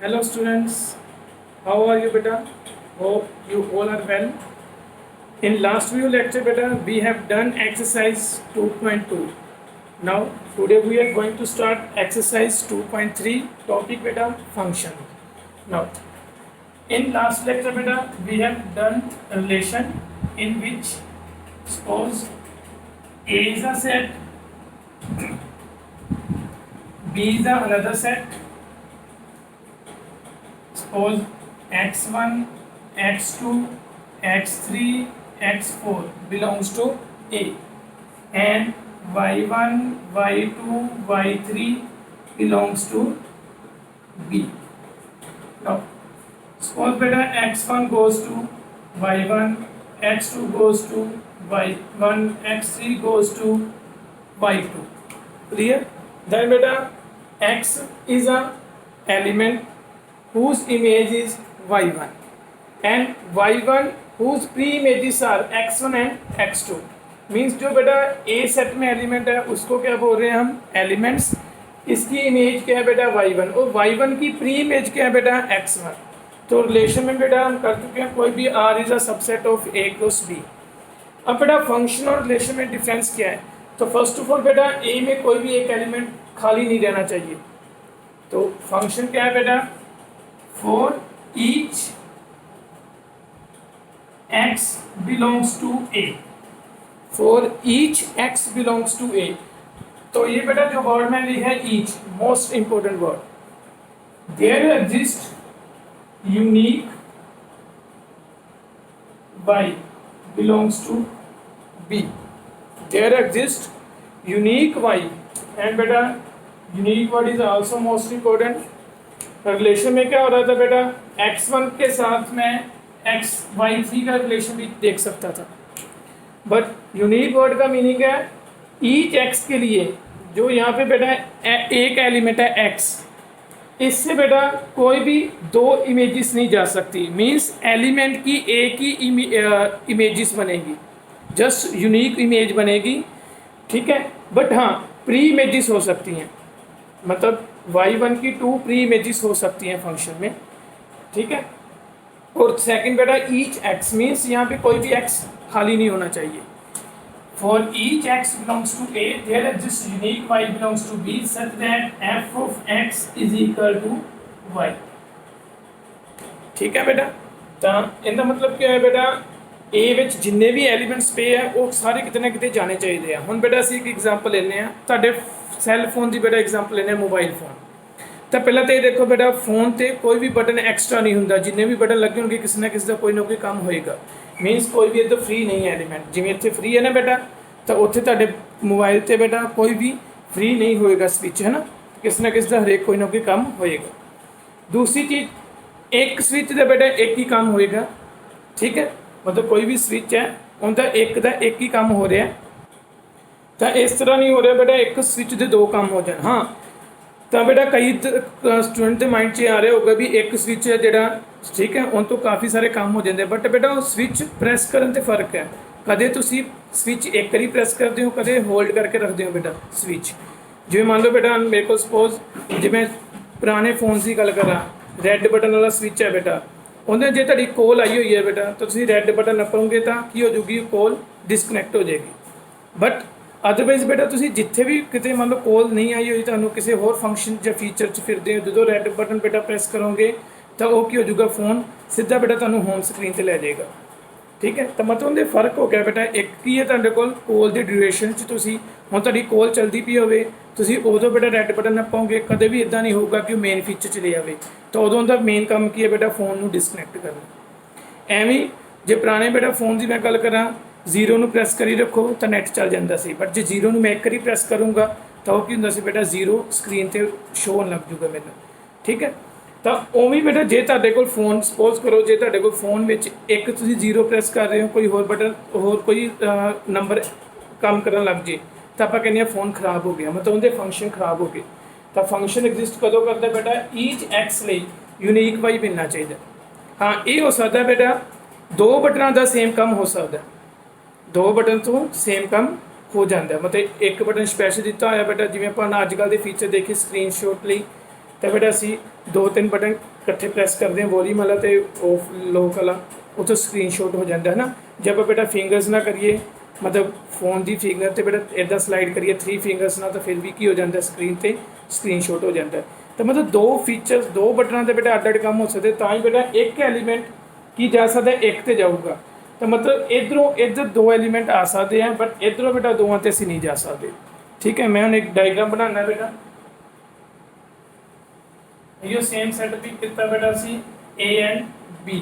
Hello students, how are you beta? Hope you all are well. In last few lecture beta, we have done exercise 2.2. Now today we are going to start exercise 2.3 topic beta function. Now in last lecture beta, we have done a relation in which suppose A is a set, B is another set. Suppose x1, x2, x3, x4 belongs to A and y1, y2, y3 belongs to B. Now, suppose beta x1 goes to y1, x2 goes to y1, x3 goes to y2. Clear? Then beta x is a element whose image is y1 and y1 whose pre-images are x1 and x2 means जो बेटा ए set में element है उसको क्या बोल रहे हैं हम एलिमेंट्स। इसकी इमेज क्या है बेटा y1 और y1 की प्री इमेज क्या है बेटा x1। तो रिलेशन में बेटा हम कर चुके हैं कोई भी r is a subset of a cross b। अब बेटा फंक्शन और रिलेशन में डिफरेंस क्या है। तो फर्स्ट ऑफ ऑल बेटा a में कोई भी एक एलिमेंट खाली नहीं रहना चाहिए। तो फंक्शन क्या है बेटा for each x belongs to A, for each x belongs to A। तो ये बेटा जो वर्ड में लिखा है each most important word, there exists unique y belongs to B, there exists unique y and बेटा unique word is also most important। Relation में क्या हो रहा था बेटा x1 के साथ में y3 का रिलेशन भी देख सकता था, बट यूनिक वर्ड का मीनिंग है ईच x के लिए जो यहाँ पे बेटा एक एलिमेंट है x, इससे बेटा कोई भी दो इमेजेस नहीं जा सकती। मींस एलिमेंट की एक ही इमेजेस बनेगी, जस्ट यूनिक इमेज बनेगी, ठीक है। बट हाँ प्री इमेजेस हो सकती हैं, मतलब y1 की 2 प्री इमेजेस हो सकती हैं फंक्शन में, ठीक है। और सेकंड बेटा ईच x मीन्स यहाँ पे कोई भी x खाली नहीं होना चाहिए। For each x belongs to a there exist unique y belongs to b such that f of x is equal to y, ठीक है बेटा। तो इनका मतलब क्या है बेटा ए ਵਿੱਚ जिन्ने भी एलिमेंट्स पे है वो सारे कितने कितने जाने चाहिए। हम बेटा ਅਸੀਂ एक एग्जांपल लेने हैं ਤੁਹਾਡੇ सैल फोन की बेटा एग्जाम्पल लेने मोबाइल फोन। तो पहले तो ये देखो बेटा फोन से कोई भी बटन एक्सट्रा नहीं होंगे, जिन्हें भी बटन लगे होंगे किसी ना किसी का कोई ना कोई काम होएगा। मीनस कोई भी इधर फ्री नहीं है एलिमेंट, जिमें इतने फ्री है ना बेटा तो उत्थे तुहाडे मोबाइल से बेटा कोई भी फ्री नहीं होएगा स्विच, है ना, किसी ना किसी का हरेक कोई ना कोई काम होएगा। दूसरी चीज़ एक स्विच का बेटा एक ही काम होएगा, ठीक है, मतलब कोई भी स्विच है उनका एक ही काम हो रहा है। तो इस तरह नहीं हो रहा बेटा एक स्विच के दो काम हो जाए। हाँ तो बेटा कई स्टूडेंट के माइंड 'ਚ आ रहा होगा भी एक स्विच है जोड़ा, ठीक है, उन तो काफ़ी सारे काम हो जाते, बट बेटा स्विच प्रेस करने से फर्क है। कदे तुसी स्विच एक बारी प्रेस करते हो, कदे होल्ड करके रखते हो बेटा स्विच। जिवें मान लो बेटा मेरे को सपोज जिवें पुराने फोन की गल करा, रैड बटन वाला स्विच है बेटा, उन्हें जो तुहाडी कॉल आई हुई है बेटा तो तुसी रैड बटन नप्पोगे तो की हो जाएगी, कॉल डिसकनैक्ट हो जाएगी। बट अदरवाइज बेटा तुसी जिथे भी कितने मान लो कॉल नहीं आई हुई तुहानू किसी होर फंक्शन या फीचर च फिरदे हो, जो रैड बटन बेटा प्रेस करोगे तो वह की हो जाएगा, फोन सीधा बेटा तुहानू होम स्क्रीन पर लै जाएगा, ठीक है। तो मतलब उनके फर्क हो गया बेटा एक की है तुहाडे कोल कॉल की ड्यूरेशन च तुसी हुण तुहाडी कॉल चलती पई होवे तुसी उदों बेटा रैड बटन नप्पोगे, कदे भी इदां नहीं होगा कि मेन फीचर चले जाए, तो उदों दा मेन काम की है बेटा फोन नू डिसकनैक्ट करना। एवें जे पुराने बेटा फोन की मैं गल करा जीरो नू प्रेस करी रखो तो नैट चल जाता सी, बट जो जीरो नू मैं एक बारी प्रेस करूँगा तो वह की हुंदा सी बेटा जीरो स्क्रीन पर शो होने लग जूगा मैनू, ठीक है। तो उवें बेटा जे तुहाडे कोल फोन सपोज करो जे तुहाडे कोल फोन में एक तुसीं जीरो प्रेस कर रहे हो, कोई होर बटन होर कोई नंबर काम करन लग जे तो आप कहने फोन खराब हो गया, मतलब उनके फंक्शन खराब हो गए। तो फंक्शन एग्जिस्ट कदों करता बेटा ईच एक्स लिए यूनीक वाई मिलना चाहिए। हाँ ये हो सकता है बेटा दो बटनों का सेम काम हो सकता है, दो बटन तो सेम काम हो जाता है, मतलब एक बटन स्पैशल दिता होया बेटा जिवें अपन अजकल के फीचर देखे स्क्रीनशॉट लिए तो बेटा असी 2-3 बटन इकट्ठे प्रैस करते हैं, वॉल्यूम वाला तो ऑफ लॉक वाला, उतो स्क्रीनशॉट हो जाता है ना। जब आप बेटा फिंगर्स ना करिए मतलब फोन की फिंगर तो बेटा इदा स्लाइड करिए 3 फिंगर्स ना, तो फिर भी की हो जाता है स्क्रीन पर स्क्रीनशॉट हो जाता है। तो मतलब 2 फीचर्स 2 बटना से बेटा अड काम हो सकते, तो ही बेटा एक एलीमेंट की जा सकता है एक तो जाऊगा। तो मतलब इधरों इधर 2 एलीमेंट आ सकते हैं, बट इधरों बेटा दोवां ते असीं नहीं जा सकते। ठीक है, मैं हूँ एक डायग्राम बनाना बेटा, ये सेम सेट भी कितना बेटा सी ए एंड बी।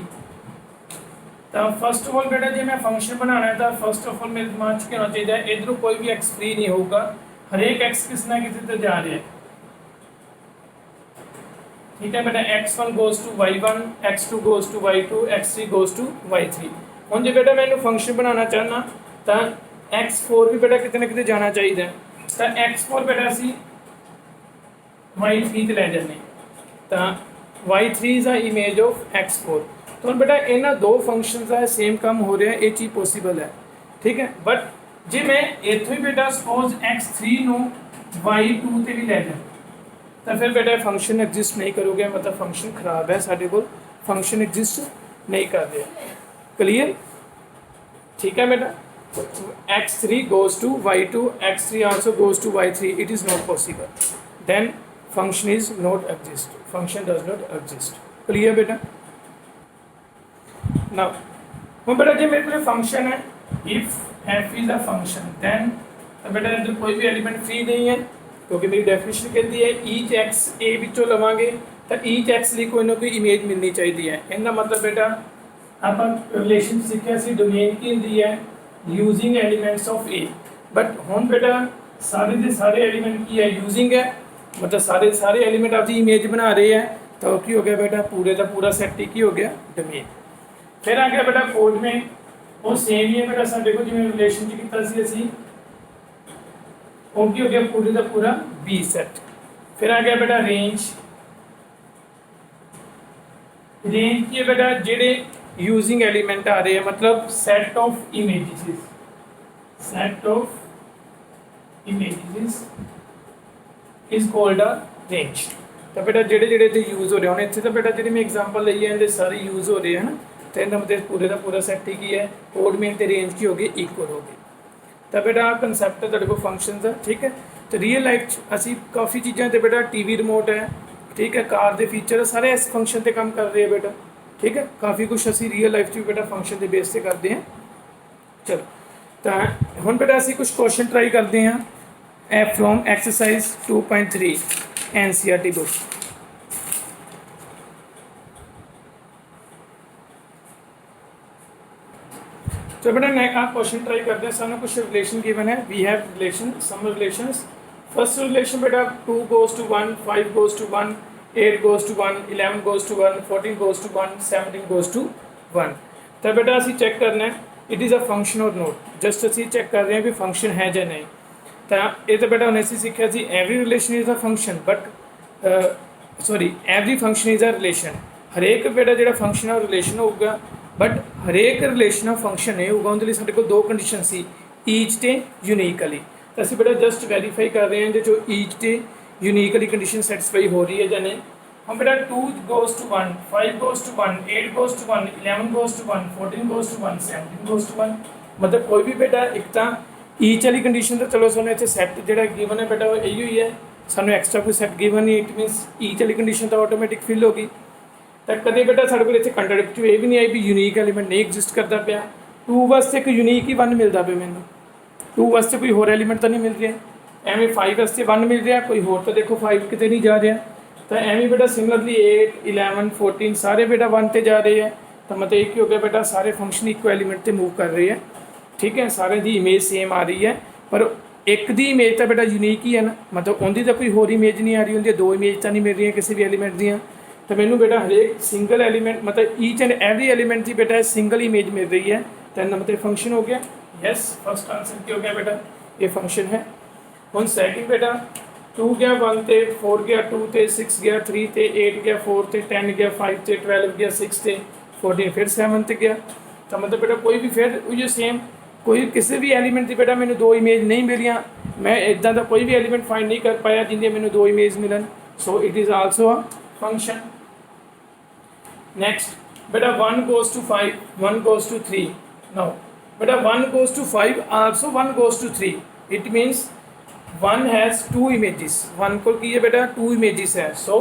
तो फर्स्ट ऑफ ऑल बेटा जो मैं फंक्शन बनाना है, तो फर्स्ट ऑफ ऑल मेरे दिमाग च क्या होना चाहिए, इधरों कोई भी एक्स फ्री नहीं होगा, हर एक एक्स किसी ना किसी तो जा रहा है। ठीक है बेटा, x1 goes to y1, x2 goes to y2, x3 goes to y3। हम जो बेटा मैं फंक्शन बनाना चाहना, तो x4 भी बेटा कितने ना कितने जाना चाहिए, तो x4 बेटा असी y3 ते लै जाने, तो y3 is a image of x4। तो हम बेटा इन्होंने 2 फंक्शन का सेम काम हो रहा है, ये चीज़ पॉसीबल है। ठीक है, बट जे मैं इतों ही बेटा सपोज x3 नू y2 ते भी लै जाए, तो फिर बेटा फंक्शन एग्जिस्ट नहीं करोगे, मतलब फंक्शन खराब है, साढ़े को फंक्शन एग्जिस्ट नहीं कर रहे। क्लियर? ठीक है बेटा, x3 goes to y2, x3 also goes to y3, it is not possible, then function is not exist, function does not exist. Clear बेटा? नाउ हम बेटा जो मेरे को फंक्शन है, if f is a function, then तो बेटा इधर कोई भी एलिमेंट फ्री नहीं है, क्योंकि मेरी डेफिनेशन कहती है ईच एक्स ए विचों लवांगे तो ईच एक्स लिए कोई ना कोई इमेज मिलनी चाहिए है। इनका मतलब बेटा आप रिलेशन सीखा सी डोमेन की होंगी है using elements of A, but हम बेटा सारे के सारे एलिमेंट की है यूजिंग है, मतलब सारे सारे एलिमेंट आपकी इमेज बना रहे हैं, तो की हो गया बेटा पूरे का पूरा सेट ही हो गया डोमेन। फिर आ गया बेटा कोड में वो सेम ही है बेटा, साढ़े को जिवें रिलेशन किया सी ओके हो गया पूरे का पूरा बी सेट। फिर आ गया बेटा रेंज, रेंज की बेटा जेडे यूजिंग एलिमेंट आ रहे हैं, मतलब set of images, set of images is called a range. तो बेटा जेडे जेडे इतने यूज हो रहे हैं, इतने तो बेटा जी मैं एग्जाम्पल ली है, सारे यूज हो रहे हैं ना, तो इनका मतलब पूरे का पूरा सेट ही की है, कोड में रेंज की होगी इक्वल होगी। तो बेटा कंसैप्ट है तेरे को फंक्शन का। ठीक है, तो रियल लाइफ असी काफ़ी चीज़ों तो बेटा टीवी रिमोट है, ठीक है, कार के फीचर सारे इस फंक्शन पर काम कर रहे हैं बेटा। ठीक है, काफ़ी कुछ असी रियल लाइफ भी बेटा फंक्शन के बेस से करते हैं। चलो तो हम बेटा असी कुछ क्वेश्चन ट्राई करते हैं फ्रॉम एक्सरसाइज 2.3 NCERT बुक। तो बेटा आप क्वेश्चन ट्राई करते हैं, सामने कुछ रिलेशन गिवन है, we have relation some relations. First relation बेटा 2 goes to 1, 5 goes to 1, 8 goes to 1, 11 goes to 1, 14 goes to 1, 17 goes to 1। तो बेटा असी चेक करना है इट इज़ अ फंक्शन और नोट, जस्ट असी चेक कर रहे हैं भी फंक्शन है या नहीं। तो ये तो बेटा हमने सीखा see every relation is a function, but sorry every function is a relation. हरेक बेटा जो फंक्शन है रिलेशन होगा, बट हरेक रिलेशन ऑफ फंक्शन नहीं होगा, उनके लिए साढ़े को 2 कंडीशन सी ईच ते यूनीकली। तो असं बेटा जस्ट वेरीफाई कर रहे हैं जो ईच ते यूनीकली कंडीशन सैटिस्फाई हो रही है या नहीं। हम बेटा 2 goes to 1, 5 goes to 1, 8 goes to 1, 11 goes to 1, 14 goes to 1, 17 goes to 1, मतलब कोई भी बेटा एक तो ईच वाली कंडीशन तो चलो सानू इतने सैट जो गिवन है बेटा यही हुई है, सानू एक्सट्रा कोई सैट गिवन नहीं, इट मीनस ईच वाली कंडीशन तो ऑटोमेटिक फिल होगी। तो कभी बेटा साढ़े को इतने कंट्राडिक्टिव ये भी नहीं आई भी यूनीक एलीमेंट नहीं एग्जिस्ट करता पाया। 2 वास्ते एक यूनीक ही 1 मिलता पे मैंने, 2 वास्ते कोई होर एलीमेंट तो नहीं मिल रहा, एवं 5 वास्ते 1 मिल रहा, कोई होर तो देखो 5 कितने नहीं जा रहा। तो एवं बेटा सिमिलरली 8, 11, 14 सारे बेटा 1 ते जा रहे हैं, तो मतलब एक ही हो गया बेटा सारे फंक्शन इक्को एलीमेंट ते मूव कर रहे हैं। ठीक है, सारे की इमेज सेम आ रही है, पर एक दी इमेज तो बेटा यूनीक ही है ना, मतलब उनकी तो कोई होर इमेज नहीं आ रही, उनकी 2 इमेज तो नहीं मिल रही किसी भी एलीमेंट दियाँ। तो मैंने बेटा हरेक सिंगल एलीमेंट मतलब ईच एंड एवरी एलीमेंट की बेटा सिंगल इमेज मिल रही है, तो मतलब फंक्शन हो गया। यस, फर्स्ट आंसर क्या हो गया बेटा, ये फंक्शन है। हम सैकिंड बेटा 2 गया 1 ते, 4 गया 2 ते, 6 गया 3 ते, 8 गया 4 ते, 10 गया 5 ते, 12 गया 6 ते, 14 फिर 7 ते गया। तो मतलब बेटा कोई भी फिर ये सेम कोई किसी भी एलीमेंट की बेटा मैंने 2 इमेज नहीं मिलियाँ, मैं इदा का कोई भी एलीमेंट फाइंड नहीं कर पाया जिनकी मैंने 2 image Milan. so it is also a function. Next, beta 1 goes to 5, 1 goes to 3. Now, beta 1 goes to 5, also 1 goes to 3. It means 1 has 2 images. 1 को की है बेटा 2 images है, so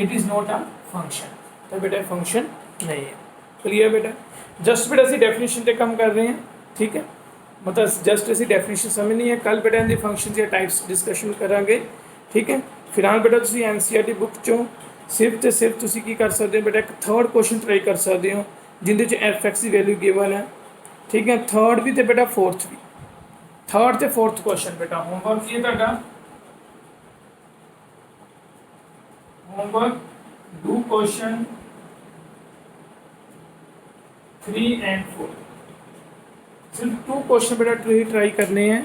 it is not a function. तो बेटा function नहीं है. Clear बेटा? जस्ट बेटा ਅਸੀਂ डेफिनेशन ਤੇ ਕੰਮ कर रहे हैं, ठीक है? मतलब जस्ट ਅਸੀਂ डेफिनेशन समझनी है. कल बेटा इनके फंक्शन या टाइप्स डिस्कशन करांगे, ठीक है? फिलहाल बेटा ਤੁਸੀਂ एनसीईआरटी बुक ਚੋਂ सिर्फ तो सिर्फ ਤੁਸੀਂ ਕੀ ਕਰ ਸਕਦੇ ਹੋ बेटा एक थर्ड क्वेश्चन ट्राई कर सकते हो जिंदे च एफ एक्स की वैल्यू गिवन है, ठीक है? थर्ड भी तो बेटा फोर्थ भी. थर्ड तो फोर्थ क्वेश्चन बेटा होमवर्क की है होमवर्क डू क्वेश्चन 3 and 4. सिर्फ 2 क्वेश्चन बेटा ट्राई करने हैं.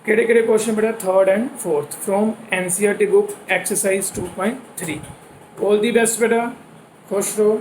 केड़े क्वेश्चन बेटा? Third and fourth from NCERT book exercise 2.3. All the best बेटा, खुश रहो.